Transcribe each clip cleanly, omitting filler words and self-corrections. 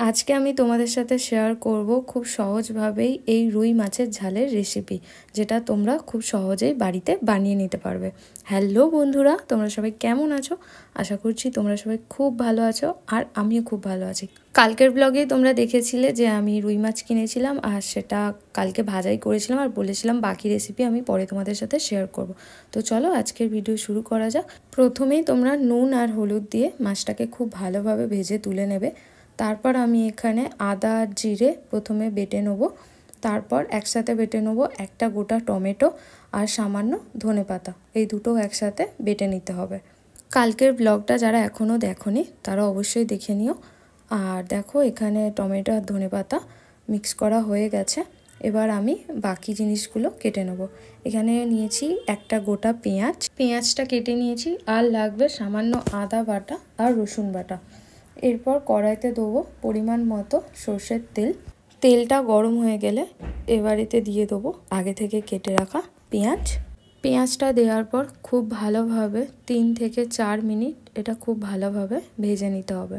আজকে আমি তোমাদের সাথে শেয়ার করব খুব সহজভাবেই এই রুই মাছের ঝালের রেসিপি, যেটা তোমরা খুব সহজেই বাড়িতে বানিয়ে নিতে পারবে। হ্যালো বন্ধুরা, তোমরা সবাই কেমন আছো? আশা করছি তোমরা সবাই খুব ভালো আছো, আর আমিও খুব ভালো আছি। কালকের ব্লগে তোমরা দেখেছিলে যে আমি রুই মাছ কিনেছিলাম, আর সেটা কালকে ভাজাই করেছিলাম, আর বলেছিলাম বাকি রেসিপি আমি পরে তোমাদের সাথে শেয়ার করব। তো চলো আজকের ভিডিও শুরু করা যাক। প্রথমেই তোমরা নুন আর হলুদ দিয়ে মাছটাকে খুব ভালোভাবে ভেজে তুলে নেবে। তারপর আমি এখানে আদা আর জিরে প্রথমে বেটে নেবো। তারপর একসাথে বেটে নেবো একটা গোটা টমেটো আর সামান্য ধনেপাতা, এই দুটো একসাথে বেটে নিতে হবে। কালকের ব্লগটা যারা এখনও দেখোনি তারা অবশ্যই দেখে নিও। আর দেখো এখানে টমেটো আর ধনেপাতা মিক্স করা হয়ে গেছে। এবার আমি বাকি জিনিসগুলো কেটে নেব। এখানে নিয়েছি একটা গোটা পেঁয়াজটা কেটে নিয়েছি, আর লাগবে সামান্য আদা বাটা আর রসুন বাটা। এরপর কড়াইতে দেবো পরিমাণ মতো সর্ষের তেল। তেলটা গরম হয়ে গেলে এবার এতে দিয়ে দেবো আগে থেকে কেটে রাখা পেঁয়াজটা দেওয়ার পর খুব ভালোভাবে 3 থেকে 4 মিনিট এটা খুব ভালোভাবে ভেজে নিতে হবে।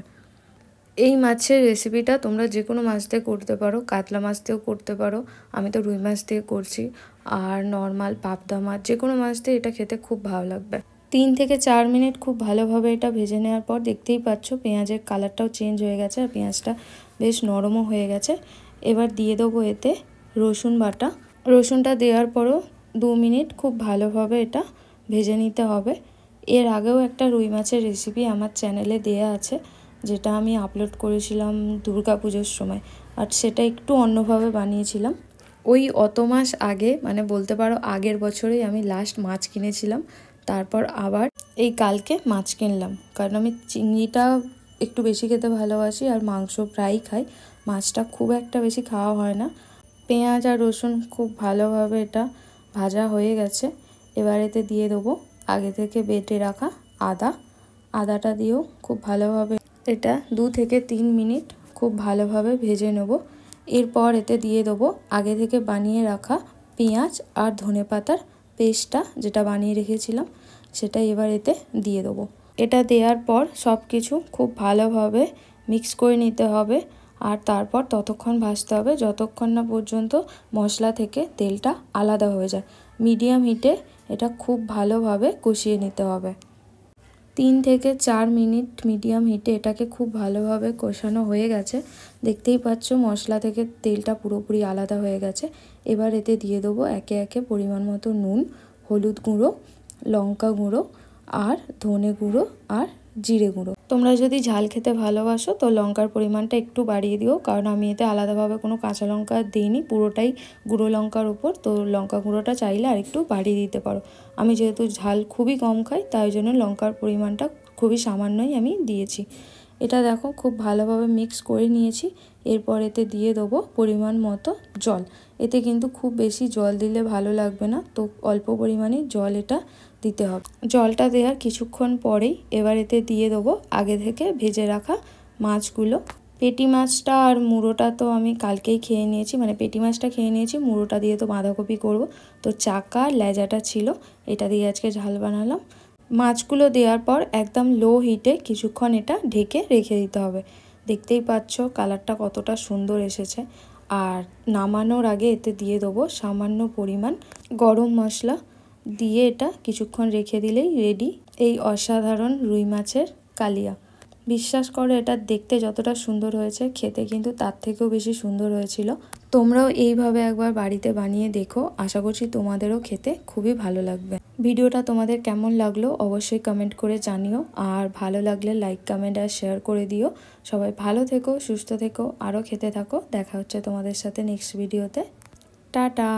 এই মাছের রেসিপিটা তোমরা যে কোনো মাছ দিয়ে করতে পারো, কাতলা মাছ দিয়েও করতে পারো, আমি তো রুই মাছ দিয়ে করছি, আর নর্মাল পাবদা মাছ যে কোনো মাছ দিয়ে এটা খেতে খুব ভালো লাগবে। 3 থেকে 4 মিনিট খুব ভালোভাবে এটা ভেজে নেওয়ার পর দেখতেই পাচ্ছ পেঁয়াজের কালারটাও চেঞ্জ হয়ে গেছে, আর পেঁয়াজটা বেশ নরমও হয়ে গেছে। এবার দিয়ে দেবো এতে রসুন বাটা। রসুনটা দেওয়ার পরও 2 মিনিট খুব ভালোভাবে এটা ভেজে নিতে হবে। এর আগেও একটা রুই মাছের রেসিপি আমার চ্যানেলে দেয়া আছে, যেটা আমি আপলোড করেছিলাম দুর্গাপুজোর সময়, আর সেটা একটু অন্যভাবে বানিয়েছিলাম। ওই অত মাস আগে, মানে বলতে পারো আগের বছরেই আমি লাস্ট মাছ কিনেছিলাম। তারপর আবার এই কালকে মাছ কিনলাম, কারণ আমি চিংড়িটা একটু বেশি খেতে ভালোবাসি, আর মাংস প্রায়ই খাই, মাছটা খুব একটা বেশি খাওয়া হয় না। পেঁয়াজ আর রসুন খুব ভালোভাবে এটা ভাজা হয়ে গেছে। এবার এতে দিয়ে দেবো আগে থেকে বেটে রাখা আদাটা দিয়েও খুব ভালোভাবে এটা 2 থেকে 3 মিনিট খুব ভালোভাবে ভেজে নেব। এরপর এতে দিয়ে দেবো আগে থেকে বানিয়ে রাখা পেঁয়াজ আর ধনেপাতার পেস্টটা, যেটা বানিয়ে রেখেছিলাম, সেটা এবার এতে দিয়ে দেবো। এটা দেওয়ার পর সব কিছু খুব ভালোভাবে মিক্স করে নিতে হবে, আর তারপর ততক্ষণ ভাজতে হবে যতক্ষণ না পর্যন্ত মশলা থেকে তেলটা আলাদা হয়ে যায়। মিডিয়াম হিটে এটা খুব ভালোভাবে কষিয়ে নিতে হবে। 3 থেকে 4 মিনিট মিডিয়াম হিটে এটাকে খুব ভালোভাবে কষানো হয়ে গেছে। দেখতেই পাচ্ছ মশলা থেকে তেলটা পুরোপুরি আলাদা হয়ে গেছে। এবার এতে দিয়ে দেবো একে একে পরিমাণ মতো নুন, হলুদ গুঁড়ো, লঙ্কা গুঁড়ো, আর ধনে গুঁড়ো আর জিরে গুঁড়ো। তোমরা যদি ঝাল খেতে ভালোবাসো তো লঙ্কার পরিমাণটা একটু বাড়িয়ে দিও, কারণ আমি এতে আলাদাভাবে কোনো কাঁচা লঙ্কা দিইনি, পুরোটাই গুঁড়ো লঙ্কার উপর। তো লঙ্কা গুঁড়োটা চাইলে আর একটু বাড়িয়ে দিতে পারো। আমি যেহেতু ঝাল খুবই কম খাই, তাই জন্য লঙ্কার পরিমাণটা খুবই সামান্যই আমি দিয়েছি। এটা দেখো খুব ভালোভাবে মিক্স করে নিয়েছি। এরপর এতে দিয়ে দেবো পরিমাণ মতো জল। এতে কিন্তু খুব বেশি জল দিলে ভালো লাগবে না, তো অল্প পরিমাণে জল এটা দিতে হবে। জলটা দেওয়ার কিছুক্ষণ পরেই এবার এতে দিয়ে দেবো আগে থেকে ভেজে রাখা মাছগুলো। পেটি মাছটা আর মুড়োটা তো আমি কালকেই খেয়ে নিয়েছি, মানে পেটি মাছটা খেয়ে নিয়েছি, মুড়োটা দিয়ে তো বাঁধাকপি করব। তো চাকা লেজাটা ছিল, এটা দিয়ে আজকে ঝাল বানালাম। মাছগুলো দেওয়ার পর একদম লো হিটে কিছুক্ষণ এটা ঢেকে রেখে দিতে হবে। দেখতেই পাচ্ছ কালারটা কতটা সুন্দর এসেছে। আর নামানোর আগে এতে দিয়ে দেবো সামান্য পরিমাণ গরম মশলা, দিয়ে এটা কিছুক্ষণ রেখে দিলেই রেডি এই অসাধারণ রুই মাছের কালিয়া। বিশ্বাস করো এটা দেখতে যতটা সুন্দর হয়েছে, খেতে কিন্তু তার থেকেও বেশি সুন্দর হয়েছিল। তোমরাও এইভাবে একবার বাড়িতে বানিয়ে দেখো, আশা করছি তোমাদেরও খেতে খুবই ভালো লাগবে। ভিডিওটা তোমাদের কেমন লাগলো অবশ্যই কমেন্ট করে জানিও, আর ভালো লাগলে লাইক, কমেন্ট আর শেয়ার করে দিও। সবাই ভালো থেকো, সুস্থ থেকো, আরও খেতে থাকো। দেখা হচ্ছে তোমাদের সাথে নেক্সট ভিডিওতে। টাটা।